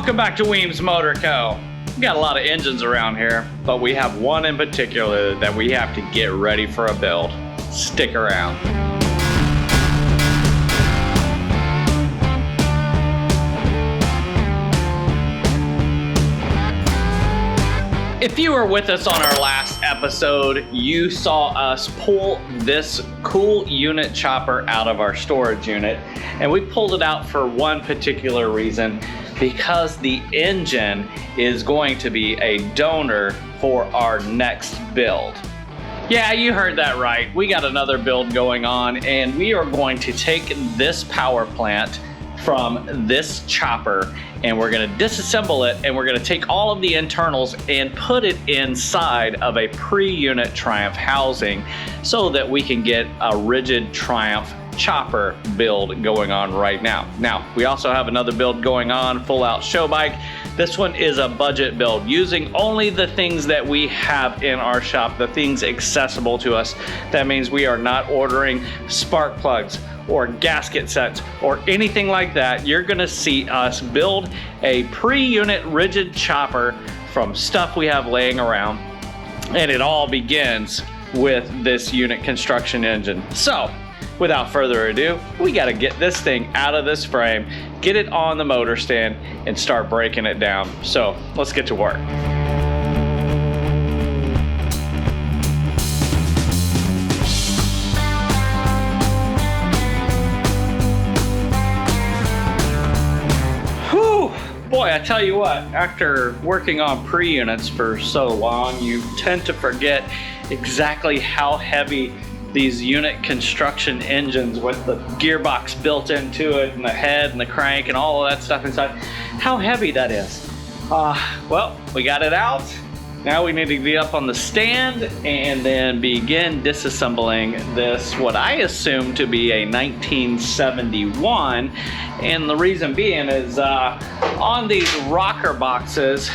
Welcome back to Weems Motor Co. We got a lot of engines around here, but we have one in particular that we have to get ready for a build. Stick around. If you were with us on our last episode, you saw us pull this cool unit chopper out of our storage unit, and we pulled it out for one particular reason, because the engine is going to be a donor for our next build. Yeah, you heard that right. We got another build going on, and we are going to take this power plant from this chopper, and we're going to disassemble it, and we're going to take all of the internals and put it inside of a pre-unit Triumph housing so that we can get a rigid Triumph chopper build going on right now. Now, we also have another build going on, full out show bike. This one is a budget build using only the things that we have in our shop, the things accessible to us. That means we are not ordering spark plugs or gasket sets or anything like that. You're gonna see us build a pre-unit rigid chopper from stuff we have laying around, and it all begins with this unit construction engine. So without further ado, we got to get this thing out of this frame, get it on the motor stand, and start breaking it down. So let's get to work. Whew, boy, I tell you what, after working on pre-units for so long, you tend to forget exactly how heavy these unit construction engines with the gearbox built into it and the head and the crank and all of that stuff inside, how heavy that is. Well, we got it out. Now we need to be up on the stand and then begin disassembling this, what I assume to be a 1971. And the reason being is on these rocker boxes,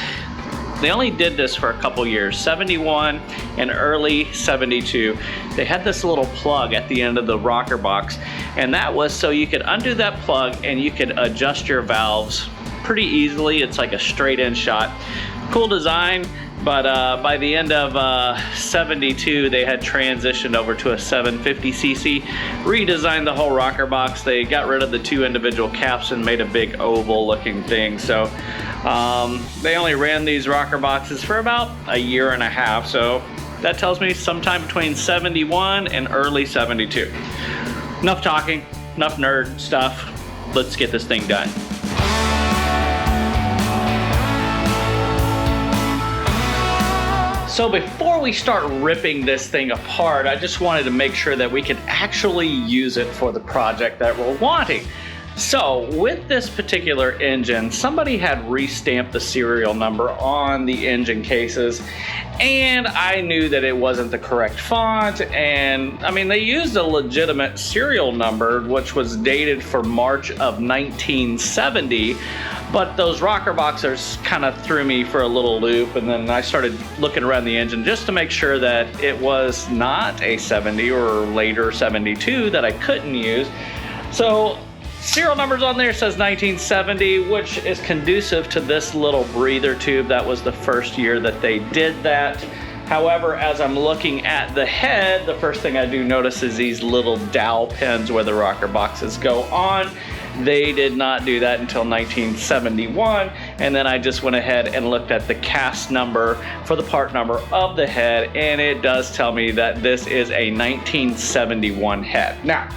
they only did this for a couple years, 71 and early 72. They had this little plug at the end of the rocker box, and that was so you could undo that plug and you could adjust your valves pretty easily. It's like a straight in shot. Cool design, but by the end of 72, they had transitioned over to a 750cc, redesigned the whole rocker box. They got rid of the two individual caps and made a big oval looking thing. So they only ran these rocker boxes for about a year and a half, so that tells me sometime between 71 and early 72. Enough talking, enough nerd stuff. Let's get this thing done. So before we start ripping this thing apart, I just wanted to make sure that we could actually use it for the project that we're wanting. So with this particular engine, somebody had restamped the serial number on the engine cases, and I knew that it wasn't the correct font. And I mean, they used a legitimate serial number, which was dated for March of 1970, but those rocker boxers kind of threw me for a little loop. And then I started looking around the engine just to make sure that it was not a 70 or later 72 that I couldn't use. So serial numbers on there says 1970, which is conducive to this little breather tube. That was the first year that they did that. However, as I'm looking at the head, the first thing I do notice is these little dowel pins where the rocker boxes go on. They did not do that until 1971. And then I just went ahead and looked at the cast number for the part number of the head, and it does tell me that this is a 1971 head. Now,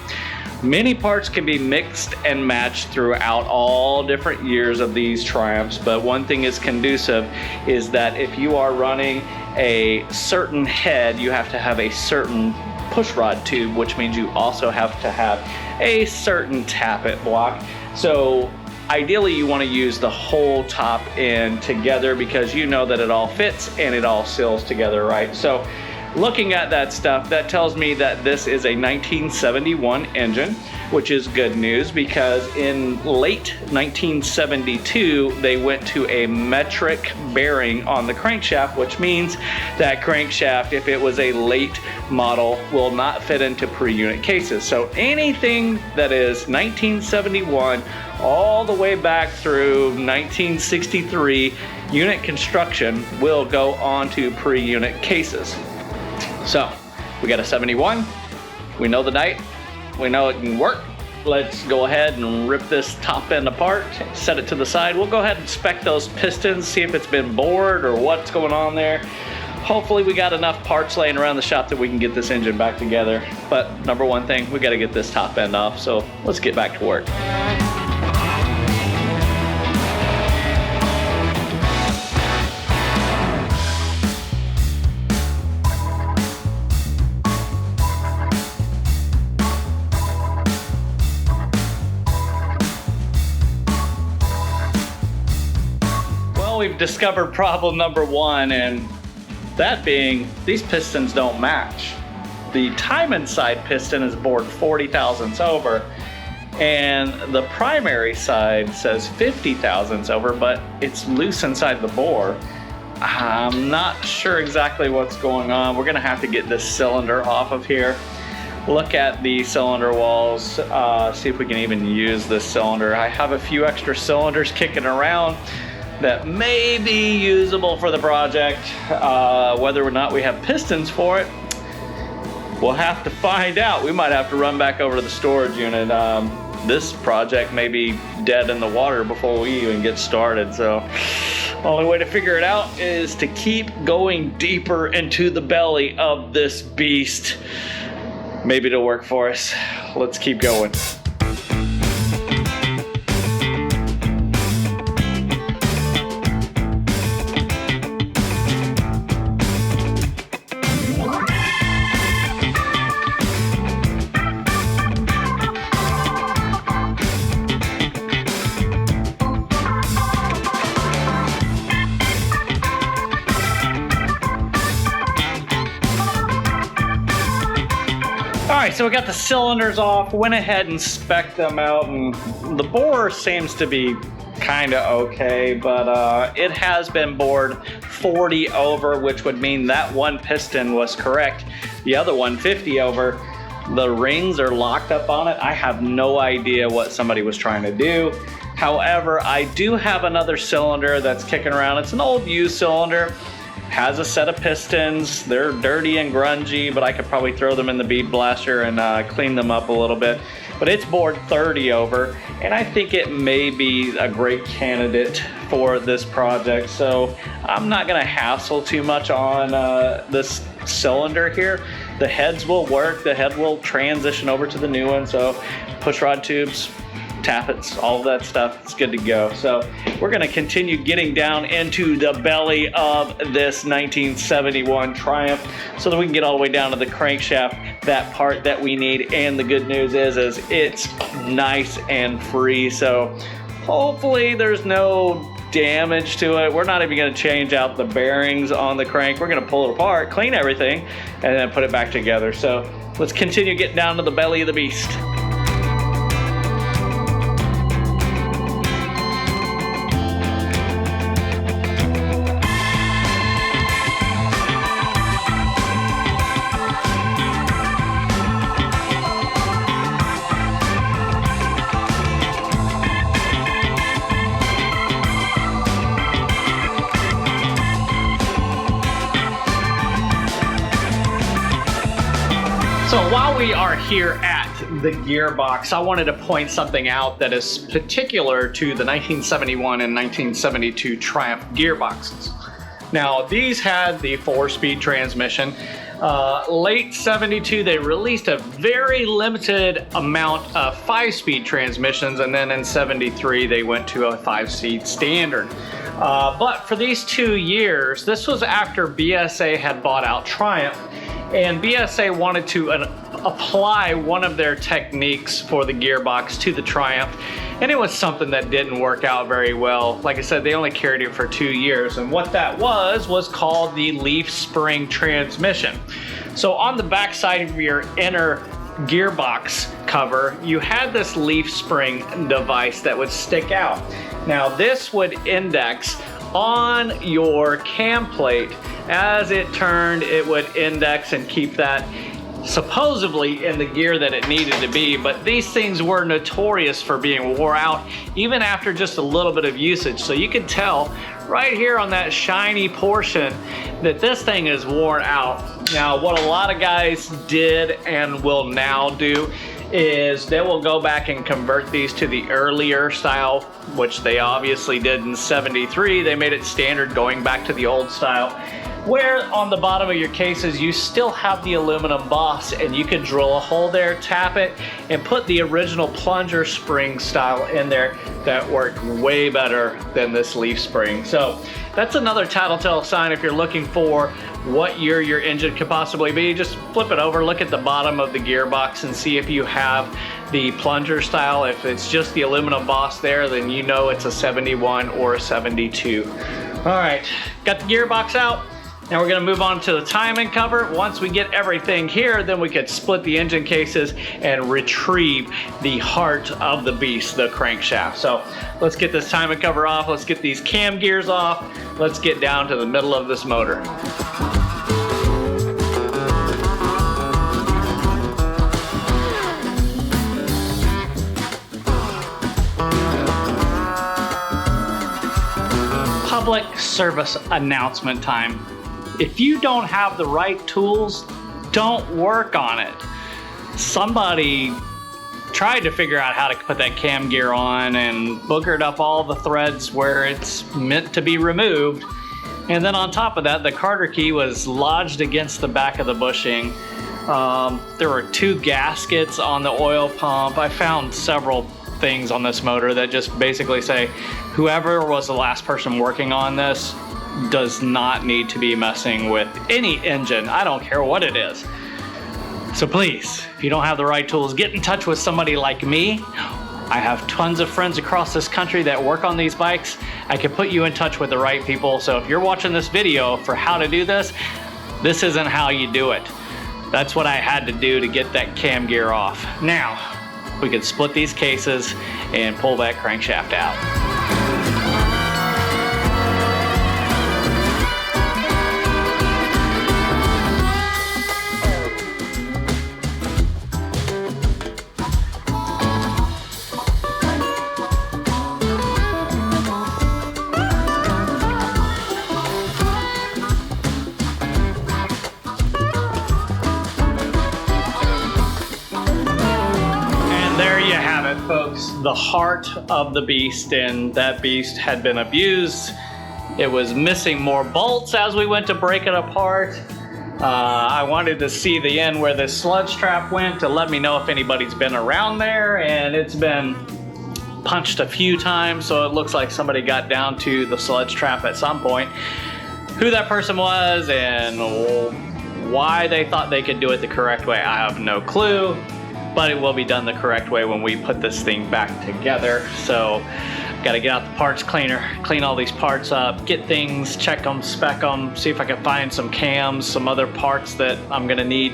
many parts can be mixed and matched throughout all different years of these Triumphs, but one thing is conducive is that if you are running a certain head, you have to have a certain push rod tube, which means you also have to have a certain tappet block. So ideally you want to use the whole top end together because you know that it all fits and it all seals together, right? So looking at that stuff, that tells me that this is a 1971 engine, which is good news because in late 1972, they went to a metric bearing on the crankshaft, which means that crankshaft, if it was a late model, will not fit into per-unit cases. So anything that is 1971 all the way back through 1963 unit construction will go onto per-unit cases. So we got a 71, we know the night, we know it can work. Let's go ahead and rip this top end apart, set it to the side. We'll go ahead and spec those pistons, see if it's been bored or what's going on there. Hopefully we got enough parts laying around the shop that we can get this engine back together. But number one thing, we got to get this top end off, so let's get back to work. We've discovered problem number one, and that being these pistons don't match. The time inside piston is bored 40 thousandths over, and the primary side says 50 thousandths over, but it's loose inside the bore. I'm not sure exactly what's going on. We're gonna have to get this cylinder off of here, look at the cylinder walls, see if we can even use this cylinder. I have a few extra cylinders kicking around that may be usable for the project. Whether or not we have pistons for it, we'll have to find out. We might have to run back over to the storage unit. This project may be dead in the water before we even get started, so only way to figure it out is to keep going deeper into the belly of this beast. Maybe it'll work for us. Let's keep going. Alright, so we got the cylinders off, went ahead and spec'd them out, and the bore seems to be kind of okay, but it has been bored 40 over, which would mean that one piston was correct. The other one 50 over. The rings are locked up on it. I have no idea what somebody was trying to do. However, I do have another cylinder that's kicking around. It's an old used cylinder. Has a set of pistons. They're dirty and grungy, but I could probably throw them in the bead blaster and clean them up a little bit. But it's bored 30 over, and I think it may be a great candidate for this project. So I'm not gonna hassle too much on this cylinder here. The heads will work. The head will transition over to the new one. So push rod tubes, tappets, all of that stuff, it's good to go. So we're gonna continue getting down into the belly of this 1971 Triumph so that we can get all the way down to the crankshaft, that part that we need. And the good news is it's nice and free. So hopefully there's no damage to it. We're not even gonna change out the bearings on the crank. We're gonna pull it apart, clean everything, and then put it back together. So let's continue getting down to the belly of the beast. So while we are here at the Gearbox, I wanted to point something out that is particular to the 1971 and 1972 Triumph gearboxes. Now, these had the 4-speed transmission. Late 72, they released a very limited amount of 5-speed transmissions, and then in 73, they went to a 5-speed standard. But for these 2 years, this was after BSA had bought out Triumph, and BSA wanted to apply one of their techniques for the gearbox to the Triumph, and it was something that didn't work out very well. Like I said, they only carried it for 2 years, and what that was called the leaf spring transmission. So on the back side of your inner gearbox cover, you had this leaf spring device that would stick out. Now this would index on your cam plate. As it turned, it would index and keep that supposedly in the gear that it needed to be, but these things were notorious for being wore out even after just a little bit of usage. So you could tell right here on that shiny portion that this thing is worn out. Now what a lot of guys did and will now do is they will go back and convert these to the earlier style, which they obviously did in '73. They made it standard going back to the old style, where on the bottom of your cases you still have the aluminum boss, and you can drill a hole there, tap it, and put the original plunger spring style in there that worked way better than this leaf spring. So that's another tattletale sign if you're looking for what year your engine could possibly be. Just flip it over, look at the bottom of the gearbox and see if you have the plunger style. If it's just the aluminum boss there, then you know it's a 71 or a 72. All right, got the gearbox out. Now we're gonna move on to the timing cover. Once we get everything here, then we could split the engine cases and retrieve the heart of the beast, the crankshaft. So let's get this timing cover off. Let's get these cam gears off. Let's get down to the middle of this motor. Public service announcement time. If you don't have the right tools, don't work on it. Somebody tried to figure out how to put that cam gear on and boogered up all the threads where it's meant to be removed. And then on top of that, the Carter key was lodged against the back of the bushing. There were 2 gaskets on the oil pump. I found several things on this motor that just basically say whoever was the last person working on this does not need to be messing with any engine. I don't care what it is. So please, if you don't have the right tools, get in touch with somebody like me. I have tons of friends across this country that work on these bikes. I can put you in touch with the right people. So if you're watching this video for how to do this, this isn't how you do it. That's what I had to do to get that cam gear off. Now, we can split these cases and pull that crankshaft out. Folks, the heart of the beast, and that beast had been abused. It was missing more bolts as we went to break it apart. I wanted to see the end where this sludge trap went to let me know if anybody's been around there, and it's been punched a few times, so it looks like somebody got down to the sludge trap at some point. Who that person was and why they thought they could do it the correct way, I have no clue. But it will be done the correct way when we put this thing back together. So got to get out the parts cleaner, clean all these parts up, get things, check them, spec them, see if I can find some cams, some other parts that I'm gonna need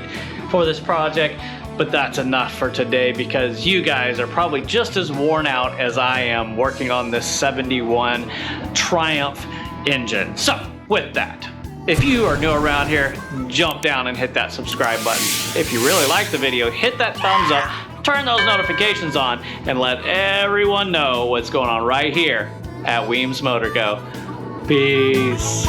for this project. But that's enough for today because you guys are probably just as worn out as I am working on this 71 Triumph engine. So with that, if you are new around here, jump down and hit that subscribe button. If you really like the video, hit that thumbs up, turn those notifications on, and let everyone know what's going on right here at Weems Motor Co. Peace.